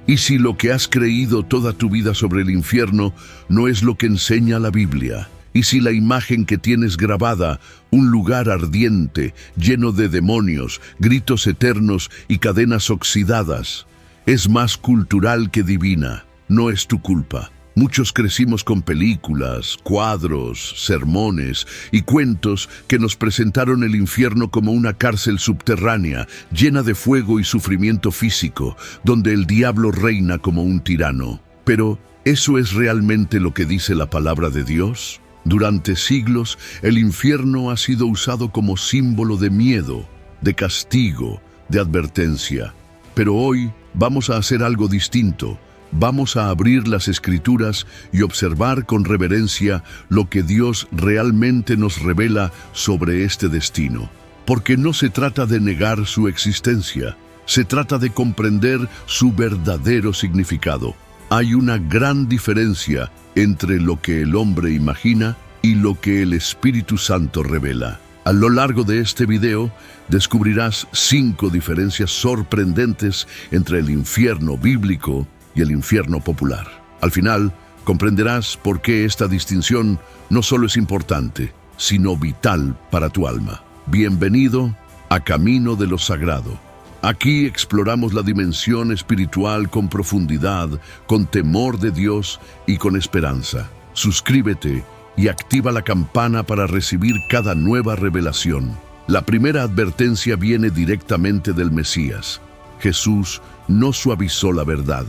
¿Y si lo que has creído toda tu vida sobre el infierno no es lo que enseña la Biblia? ¿Y si la imagen que tienes grabada, un lugar ardiente, lleno de demonios, gritos eternos y cadenas oxidadas, es más cultural que divina? No es tu culpa. Muchos crecimos con películas, cuadros, sermones y cuentos que nos presentaron el infierno como una cárcel subterránea, llena de fuego y sufrimiento físico, donde el diablo reina como un tirano. Pero, ¿eso es realmente lo que dice la palabra de Dios? Durante siglos, el infierno ha sido usado como símbolo de miedo, de castigo, de advertencia. Pero hoy vamos a hacer algo distinto. Vamos a abrir las Escrituras y observar con reverencia lo que Dios realmente nos revela sobre este destino. Porque no se trata de negar su existencia, se trata de comprender su verdadero significado. Hay una gran diferencia entre lo que el hombre imagina y lo que el Espíritu Santo revela. A lo largo de este video descubrirás 5 diferencias sorprendentes entre el infierno bíblico y el infierno popular. Al final, comprenderás por qué esta distinción no solo es importante, sino vital para tu alma. Bienvenido a Camino de lo Sagrado. Aquí exploramos la dimensión espiritual con profundidad, con temor de Dios y con esperanza. Suscríbete y activa la campana para recibir cada nueva revelación. La primera advertencia viene directamente del Mesías. Jesús no suavizó la verdad.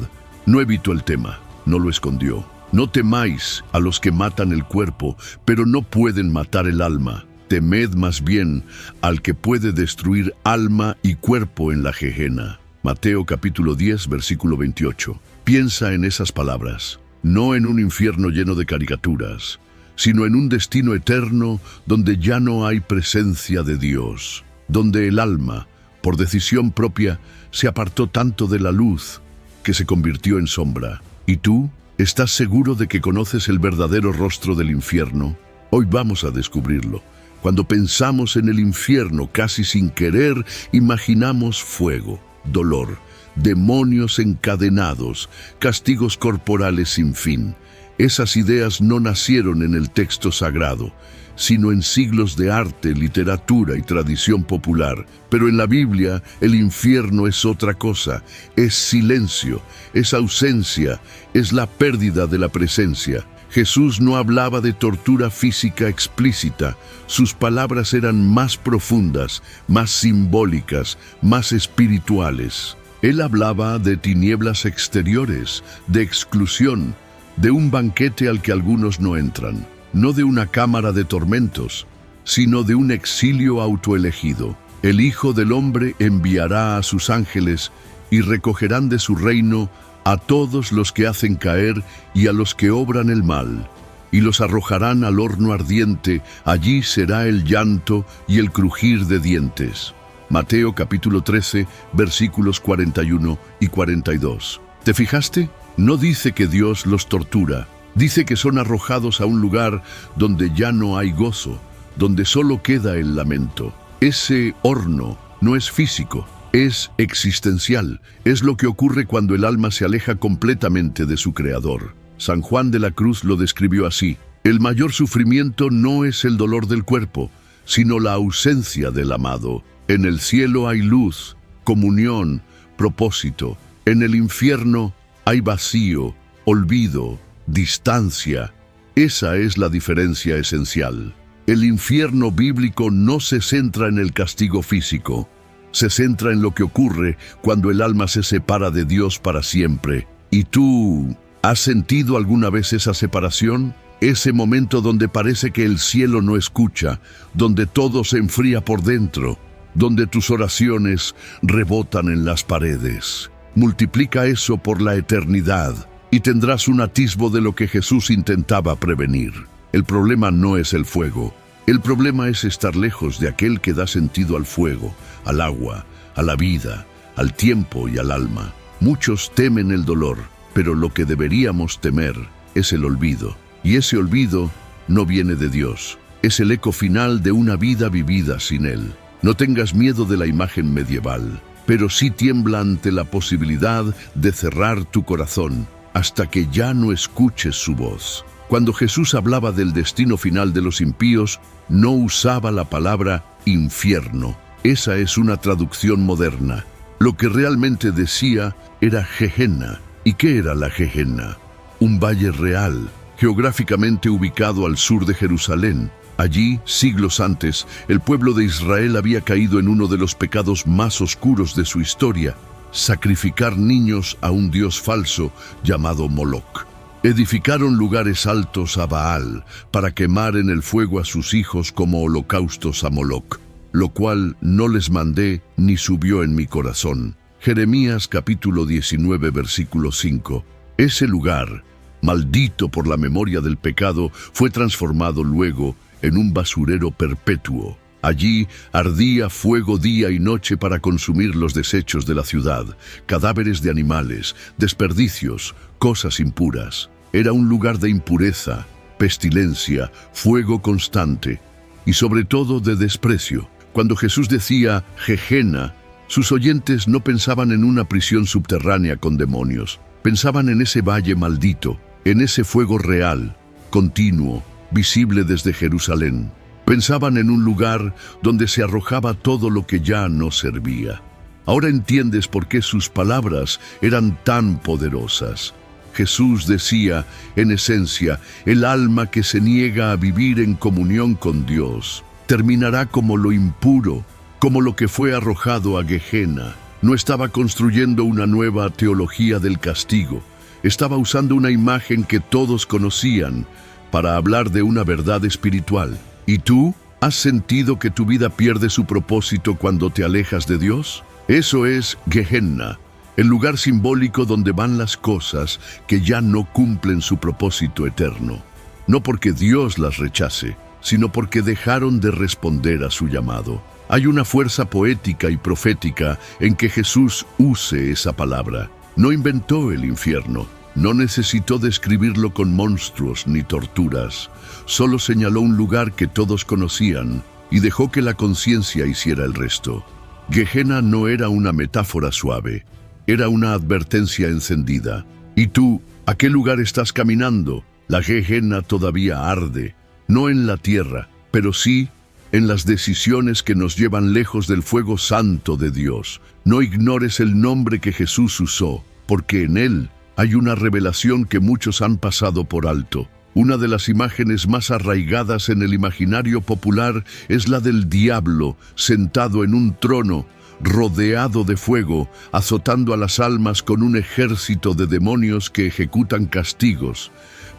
No evitó el tema, no lo escondió. No temáis a los que matan el cuerpo, pero no pueden matar el alma. Temed más bien al que puede destruir alma y cuerpo en la Gehenna. Mateo capítulo 10, versículo 28. Piensa en esas palabras, no en un infierno lleno de caricaturas, sino en un destino eterno donde ya no hay presencia de Dios, donde el alma, por decisión propia, se apartó tanto de la luz que se convirtió en sombra. ¿Y tú? ¿Estás seguro de que conoces el verdadero rostro del infierno? Hoy vamos a descubrirlo. Cuando pensamos en el infierno, casi sin querer, imaginamos fuego, dolor, demonios encadenados, castigos corporales sin fin. Esas ideas no nacieron en el texto sagrado, sino en siglos de arte, literatura y tradición popular. Pero en la Biblia, el infierno es otra cosa, es silencio, es ausencia, es la pérdida de la presencia. Jesús no hablaba de tortura física explícita, sus palabras eran más profundas, más simbólicas, más espirituales. Él hablaba de tinieblas exteriores, de exclusión, de un banquete al que algunos no entran. No de una cámara de tormentos, sino de un exilio autoelegido. El Hijo del Hombre enviará a sus ángeles y recogerán de su reino a todos los que hacen caer y a los que obran el mal, y los arrojarán al horno ardiente. Allí será el llanto y el crujir de dientes. Mateo capítulo 13, versículos 41 y 42. ¿Te fijaste? No dice que Dios los tortura. Dice que son arrojados a un lugar donde ya no hay gozo, donde solo queda el lamento. Ese horno no es físico, es existencial. Es lo que ocurre cuando el alma se aleja completamente de su Creador. San Juan de la Cruz lo describió así: el mayor sufrimiento no es el dolor del cuerpo, sino la ausencia del amado. En el cielo hay luz, comunión, propósito. En el infierno hay vacío, olvido, distancia. Esa es la diferencia esencial. El infierno bíblico no se centra en el castigo físico, se centra en lo que ocurre cuando el alma se separa de Dios para siempre. ¿Y tú has sentido alguna vez esa separación? Ese momento donde parece que el cielo no escucha, donde todo se enfría por dentro, donde tus oraciones rebotan en las paredes. Multiplica eso por la eternidad y tendrás un atisbo de lo que Jesús intentaba prevenir. El problema no es el fuego. El problema es estar lejos de aquel que da sentido al fuego, al agua, a la vida, al tiempo y al alma. Muchos temen el dolor, pero lo que deberíamos temer es el olvido. Y ese olvido no viene de Dios. Es el eco final de una vida vivida sin Él. No tengas miedo de la imagen medieval. pero sí tiembla ante la posibilidad de cerrar tu corazón hasta que ya no escuches su voz. Cuando Jesús hablaba del destino final de los impíos, no usaba la palabra infierno. Esa es una traducción moderna. Lo que realmente decía era Gehenna. ¿Y qué era la Gehenna? Un valle real, geográficamente ubicado al sur de Jerusalén. Allí, siglos antes, el pueblo de Israel había caído en uno de los pecados más oscuros de su historia: sacrificar niños a un dios falso llamado Moloc. Edificaron lugares altos a Baal para quemar en el fuego a sus hijos como holocaustos a Moloc, lo cual no les mandé ni subió en mi corazón. Jeremías capítulo 19 versículo 5. Ese lugar, maldito por la memoria del pecado, fue transformado luego en un basurero perpetuo. Allí ardía fuego día y noche para consumir los desechos de la ciudad, cadáveres de animales, desperdicios, cosas impuras. Era un lugar de impureza, pestilencia, fuego constante y sobre todo de desprecio. Cuando Jesús decía Gehenna, sus oyentes no pensaban en una prisión subterránea con demonios. Pensaban en ese valle maldito, en ese fuego real, continuo, visible desde Jerusalén. Pensaban en un lugar donde se arrojaba todo lo que ya no servía. Ahora entiendes por qué sus palabras eran tan poderosas. Jesús decía, en esencia, el alma que se niega a vivir en comunión con Dios terminará como lo impuro, como lo que fue arrojado a Gehenna. No estaba construyendo una nueva teología del castigo. Estaba usando una imagen que todos conocían para hablar de una verdad espiritual. ¿Y tú? ¿Has sentido que tu vida pierde su propósito cuando te alejas de Dios? Eso es Gehenna, el lugar simbólico donde van las cosas que ya no cumplen su propósito eterno. No porque Dios las rechace, sino porque dejaron de responder a su llamado. Hay una fuerza poética y profética en que Jesús use esa palabra. No inventó el infierno. No necesitó describirlo con monstruos ni torturas. Solo señaló un lugar que todos conocían y dejó que la conciencia hiciera el resto. Gehenna no era una metáfora suave, era una advertencia encendida. ¿Y tú, a qué lugar estás caminando? La Gehenna todavía arde, no en la tierra, pero sí en las decisiones que nos llevan lejos del fuego santo de Dios. No ignores el nombre que Jesús usó, porque en él hay una revelación que muchos han pasado por alto. Una de las imágenes más arraigadas en el imaginario popular es la del diablo sentado en un trono, rodeado de fuego, azotando a las almas con un ejército de demonios que ejecutan castigos.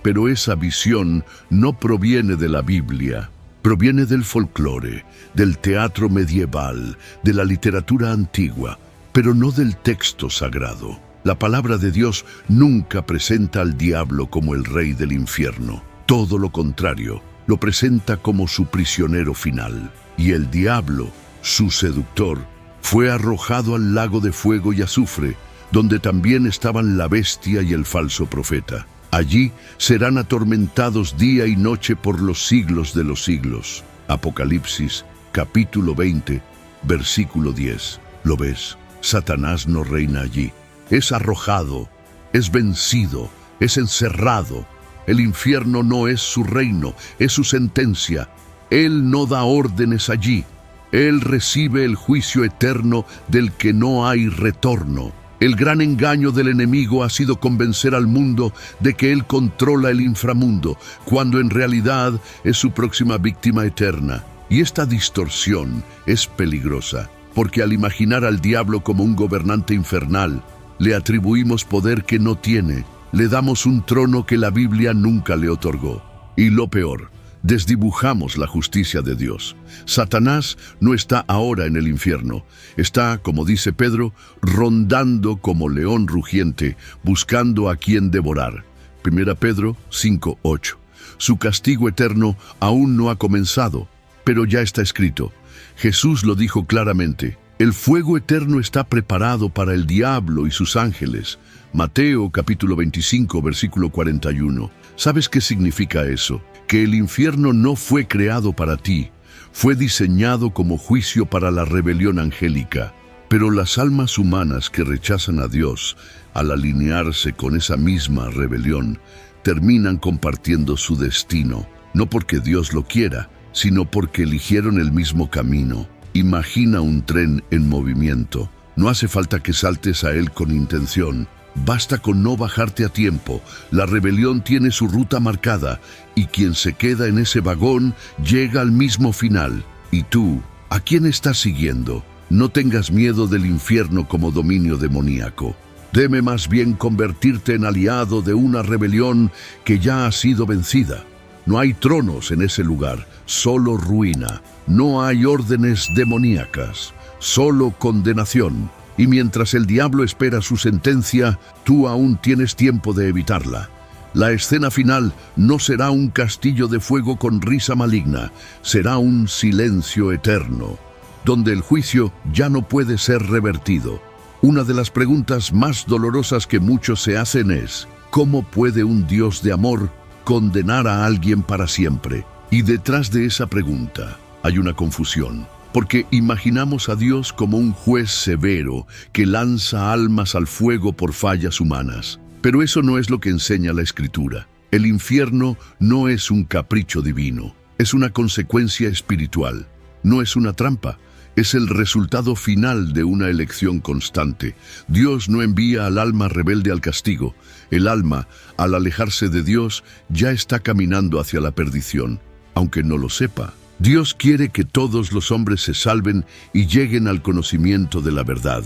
Pero esa visión no proviene de la Biblia. Proviene del folclore, del teatro medieval, de la literatura antigua, pero no del texto sagrado. La palabra de Dios nunca presenta al diablo como el rey del infierno. Todo lo contrario, lo presenta como su prisionero final. Y el diablo, su seductor, fue arrojado al lago de fuego y azufre, donde también estaban la bestia y el falso profeta. Allí serán atormentados día y noche por los siglos de los siglos. Apocalipsis, capítulo 20, versículo 10. ¿Lo ves? Satanás no reina allí. Es arrojado, es vencido, es encerrado. El infierno no es su reino, es su sentencia. Él no da órdenes allí. Él recibe el juicio eterno del que no hay retorno. El gran engaño del enemigo ha sido convencer al mundo de que él controla el inframundo, cuando en realidad es su próxima víctima eterna. Y esta distorsión es peligrosa, porque al imaginar al diablo como un gobernante infernal, le atribuimos poder que no tiene, le damos un trono que la Biblia nunca le otorgó. Y lo peor, desdibujamos la justicia de Dios. Satanás no está ahora en el infierno. Está, como dice Pedro, rondando como león rugiente, buscando a quien devorar. 1 Pedro 5:8. Su castigo eterno aún no ha comenzado, pero ya está escrito. Jesús lo dijo claramente. El fuego eterno está preparado para el diablo y sus ángeles. Mateo capítulo 25, versículo 41. ¿Sabes qué significa eso? Que el infierno no fue creado para ti, fue diseñado como juicio para la rebelión angélica. Pero las almas humanas que rechazan a Dios, al alinearse con esa misma rebelión, terminan compartiendo su destino, no porque Dios lo quiera, sino porque eligieron el mismo camino. Imagina un tren en movimiento. No hace falta que saltes a él con intención. Basta con no bajarte a tiempo. La rebelión tiene su ruta marcada y quien se queda en ese vagón llega al mismo final. ¿Y tú, a quién estás siguiendo? No tengas miedo del infierno como dominio demoníaco. Teme más bien convertirte en aliado de una rebelión que ya ha sido vencida. No hay tronos en ese lugar, solo ruina. No hay órdenes demoníacas, solo condenación. Y mientras el diablo espera su sentencia, tú aún tienes tiempo de evitarla. La escena final no será un castillo de fuego con risa maligna, será un silencio eterno, donde el juicio ya no puede ser revertido. Una de las preguntas más dolorosas que muchos se hacen es, ¿cómo puede un Dios de amor condenar a alguien para siempre? Y detrás de esa pregunta hay una confusión, porque imaginamos a Dios como un juez severo que lanza almas al fuego por fallas humanas. Pero eso no es lo que enseña la Escritura. El infierno no es un capricho divino, es una consecuencia espiritual, no es una trampa. Es el resultado final de una elección constante. Dios no envía al alma rebelde al castigo. El alma, al alejarse de Dios, ya está caminando hacia la perdición, aunque no lo sepa. Dios quiere que todos los hombres se salven y lleguen al conocimiento de la verdad.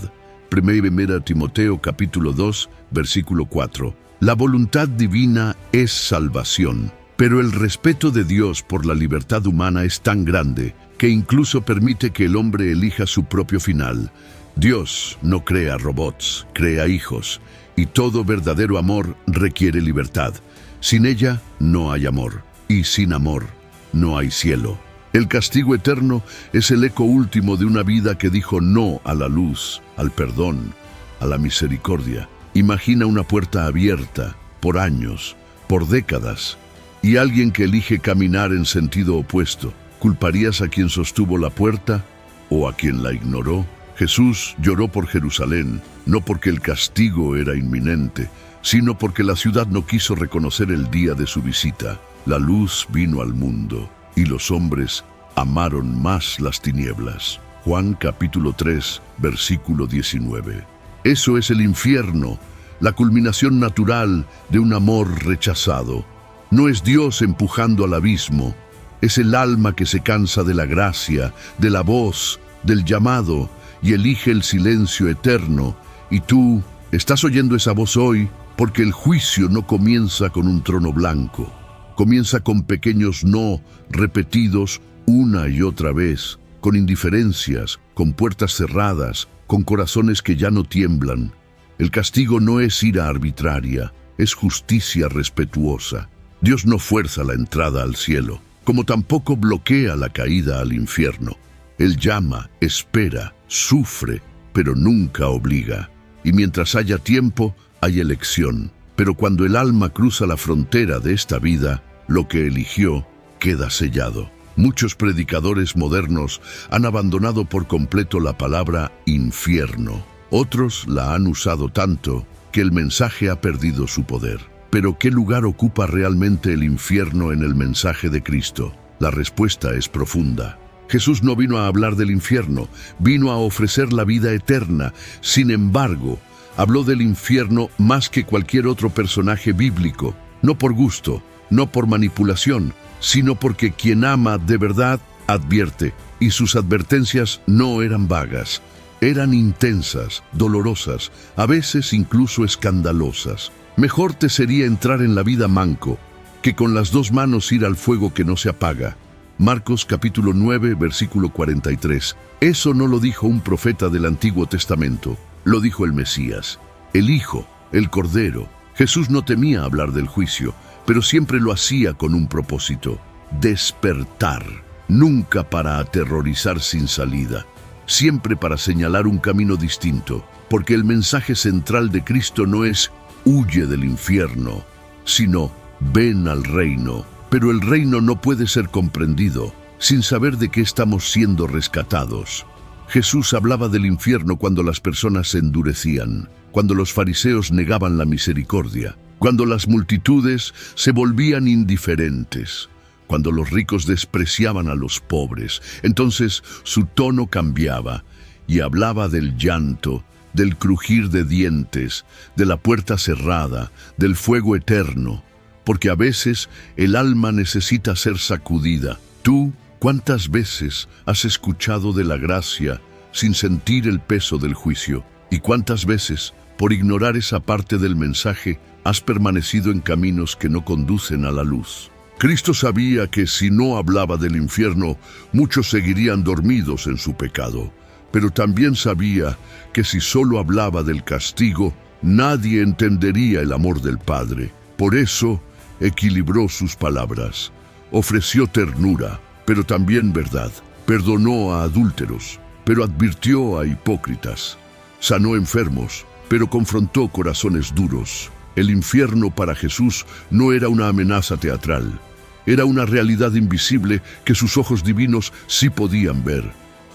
1 Timoteo capítulo 2, versículo 4. La voluntad divina es salvación, pero el respeto de Dios por la libertad humana es tan grande que incluso permite que el hombre elija su propio final. Dios no crea robots, crea hijos, y todo verdadero amor requiere libertad. Sin ella no hay amor, y sin amor no hay cielo. El castigo eterno es el eco último de una vida que dijo no a la luz, al perdón, a la misericordia. Imagina una puerta abierta por años, por décadas, y alguien que elige caminar en sentido opuesto. ¿Culparías a quien sostuvo la puerta o a quien la ignoró? Jesús lloró por Jerusalén, no porque el castigo era inminente, sino porque la ciudad no quiso reconocer el día de su visita. La luz vino al mundo, y los hombres amaron más las tinieblas. Juan capítulo 3, versículo 19. Eso es el infierno, la culminación natural de un amor rechazado. No es Dios empujando al abismo, es el alma que se cansa de la gracia, de la voz, del llamado, y elige el silencio eterno. Y tú estás oyendo esa voz hoy porque el juicio no comienza con un trono blanco. Comienza con pequeños no repetidos una y otra vez, con indiferencias, con puertas cerradas, con corazones que ya no tiemblan. El castigo no es ira arbitraria, es justicia respetuosa. Dios no fuerza la entrada al cielo, como tampoco bloquea la caída al infierno. Él llama, espera, sufre, pero nunca obliga. Y mientras haya tiempo, hay elección. Pero cuando el alma cruza la frontera de esta vida, lo que eligió queda sellado. Muchos predicadores modernos han abandonado por completo la palabra infierno. Otros la han usado tanto que el mensaje ha perdido su poder. Pero ¿qué lugar ocupa realmente el infierno en el mensaje de Cristo? La respuesta es profunda. Jesús no vino a hablar del infierno, vino a ofrecer la vida eterna. Sin embargo, habló del infierno más que cualquier otro personaje bíblico, no por gusto, no por manipulación, sino porque quien ama de verdad advierte, y sus advertencias no eran vagas, eran intensas, dolorosas, a veces incluso escandalosas. Mejor te sería entrar en la vida manco, que con las dos manos ir al fuego que no se apaga. Marcos capítulo 9, versículo 43. Eso no lo dijo un profeta del Antiguo Testamento, lo dijo el Mesías, el Hijo, el Cordero. Jesús no temía hablar del juicio, pero siempre lo hacía con un propósito: despertar, nunca para aterrorizar sin salida, siempre para señalar un camino distinto, porque el mensaje central de Cristo no es huye del infierno, sino ven al reino. Pero el reino no puede ser comprendido sin saber de qué estamos siendo rescatados. Jesús hablaba del infierno cuando las personas se endurecían, cuando los fariseos negaban la misericordia, cuando las multitudes se volvían indiferentes, cuando los ricos despreciaban a los pobres. Entonces su tono cambiaba y hablaba del llanto, del crujir de dientes, de la puerta cerrada, del fuego eterno, porque a veces el alma necesita ser sacudida. Tú, ¿cuántas veces has escuchado de la gracia sin sentir el peso del juicio? ¿Y cuántas veces, por ignorar esa parte del mensaje, has permanecido en caminos que no conducen a la luz? Cristo sabía que si no hablaba del infierno, muchos seguirían dormidos en su pecado. Pero también sabía que si solo hablaba del castigo, nadie entendería el amor del Padre. Por eso, equilibró sus palabras. Ofreció ternura, pero también verdad. Perdonó a adúlteros, pero advirtió a hipócritas. Sanó enfermos, pero confrontó corazones duros. El infierno para Jesús no era una amenaza teatral. Era una realidad invisible que sus ojos divinos sí podían ver.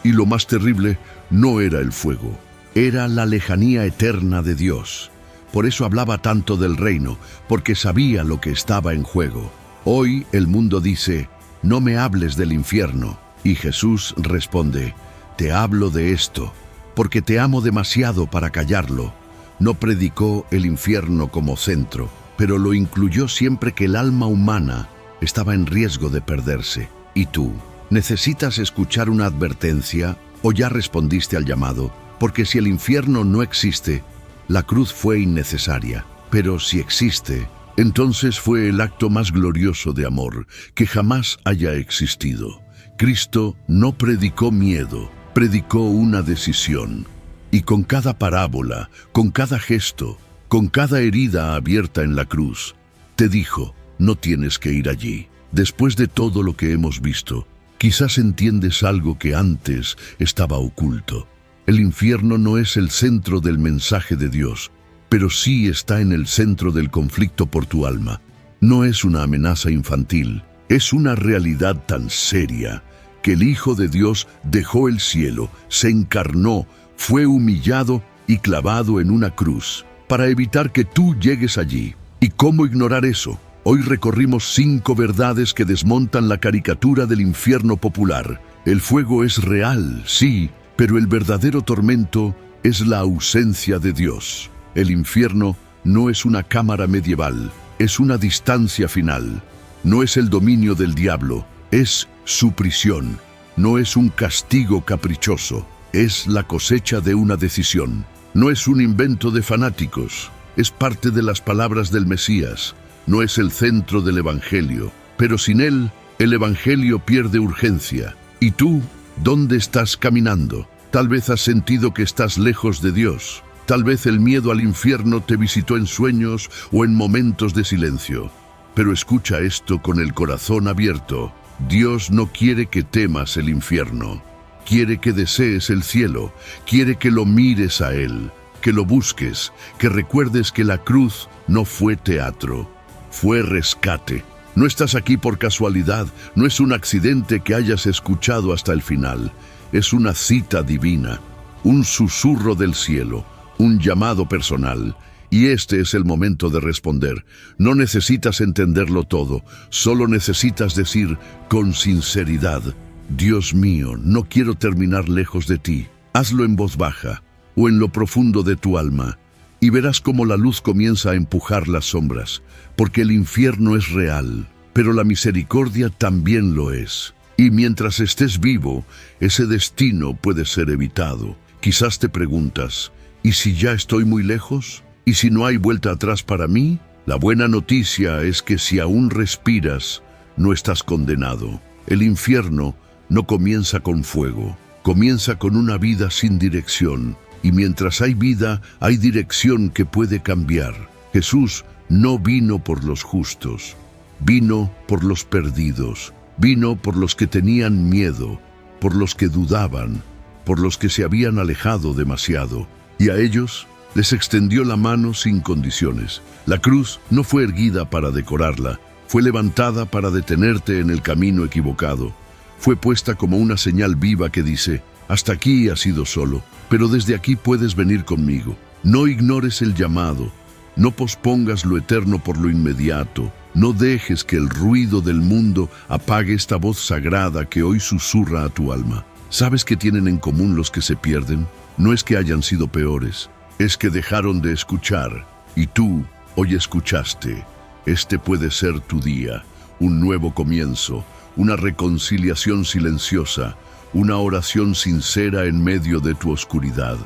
Y lo más terrible no era el fuego, era la lejanía eterna de Dios. Por eso hablaba tanto del reino, porque sabía lo que estaba en juego. Hoy el mundo dice, no me hables del infierno. Y Jesús responde, te hablo de esto, porque te amo demasiado para callarlo. No predicó el infierno como centro, pero lo incluyó siempre que el alma humana estaba en riesgo de perderse. ¿Y tú? ¿Necesitas escuchar una advertencia o ya respondiste al llamado? Porque si el infierno no existe, la cruz fue innecesaria. Pero si existe, entonces fue el acto más glorioso de amor que jamás haya existido. Cristo no predicó miedo, predicó una decisión. Y con cada parábola, con cada gesto, con cada herida abierta en la cruz, te dijo, no tienes que ir allí. Después de todo lo que hemos visto, quizás entiendes algo que antes estaba oculto. El infierno no es el centro del mensaje de Dios, pero sí está en el centro del conflicto por tu alma. No es una amenaza infantil, es una realidad tan seria que el Hijo de Dios dejó el cielo, se encarnó, fue humillado y clavado en una cruz para evitar que tú llegues allí. ¿Y cómo ignorar eso? Hoy recorrimos 5 verdades que desmontan la caricatura del infierno popular. El fuego es real, sí, pero el verdadero tormento es la ausencia de Dios. El infierno no es una cámara medieval, es una distancia final. No es el dominio del diablo, es su prisión. No es un castigo caprichoso, es la cosecha de una decisión. No es un invento de fanáticos, es parte de las palabras del Mesías. No es el centro del Evangelio, pero sin él, el Evangelio pierde urgencia. ¿Y tú, dónde estás caminando? Tal vez has sentido que estás lejos de Dios. Tal vez el miedo al infierno te visitó en sueños o en momentos de silencio. Pero escucha esto con el corazón abierto. Dios no quiere que temas el infierno. Quiere que desees el cielo. Quiere que lo mires a Él, que lo busques, que recuerdes que la cruz no fue teatro. Fue rescate. No estás aquí por casualidad, no es un accidente que hayas escuchado hasta el final. Es una cita divina, un susurro del cielo, un llamado personal. Y este es el momento de responder. No necesitas entenderlo todo, solo necesitas decir con sinceridad, Dios mío, no quiero terminar lejos de ti. Hazlo en voz baja o en lo profundo de tu alma. Y verás cómo la luz comienza a empujar las sombras, porque el infierno es real, pero la misericordia también lo es. Y mientras estés vivo, ese destino puede ser evitado. Quizás te preguntas, ¿y si ya estoy muy lejos? ¿Y si no hay vuelta atrás para mí? La buena noticia es que si aún respiras, no estás condenado. El infierno no comienza con fuego, comienza con una vida sin dirección. Y mientras hay vida, hay dirección que puede cambiar. Jesús no vino por los justos, vino por los perdidos, vino por los que tenían miedo, por los que dudaban, por los que se habían alejado demasiado. Y a ellos les extendió la mano sin condiciones. La cruz no fue erguida para decorarla, fue levantada para detenerte en el camino equivocado. Fue puesta como una señal viva que dice, Hasta aquí has ido solo, pero desde aquí puedes venir conmigo. No ignores el llamado, no pospongas lo eterno por lo inmediato, no dejes que el ruido del mundo apague esta voz sagrada que hoy susurra a tu alma. ¿Sabes qué tienen en común los que se pierden? No es que hayan sido peores, es que dejaron de escuchar, y tú hoy escuchaste. Este puede ser tu día, un nuevo comienzo, una reconciliación silenciosa, una oración sincera en medio de tu oscuridad.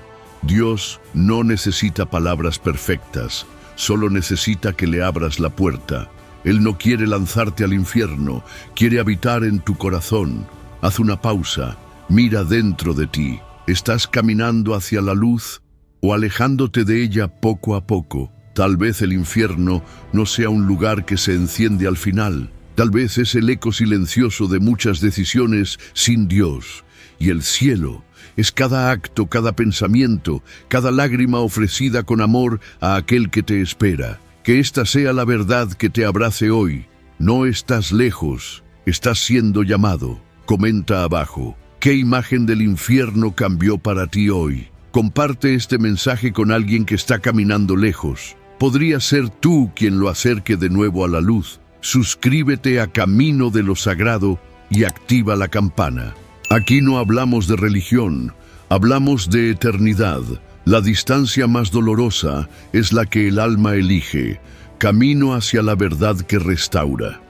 Dios no necesita palabras perfectas, solo necesita que le abras la puerta. Él no quiere lanzarte al infierno, quiere habitar en tu corazón. Haz una pausa, mira dentro de ti. ¿Estás caminando hacia la luz o alejándote de ella poco a poco? Tal vez el infierno no sea un lugar que se enciende al final. Tal vez es el eco silencioso de muchas decisiones sin Dios. Y el cielo es cada acto, cada pensamiento, cada lágrima ofrecida con amor a aquel que te espera. Que esta sea la verdad que te abrace hoy. No estás lejos, estás siendo llamado. Comenta abajo, ¿qué imagen del infierno cambió para ti hoy? Comparte este mensaje con alguien que está caminando lejos. Podría ser tú quien lo acerque de nuevo a la luz. Suscríbete a Camino de lo Sagrado y activa la campana. Aquí no hablamos de religión, hablamos de eternidad. La distancia más dolorosa es la que el alma elige, camino hacia la verdad que restaura.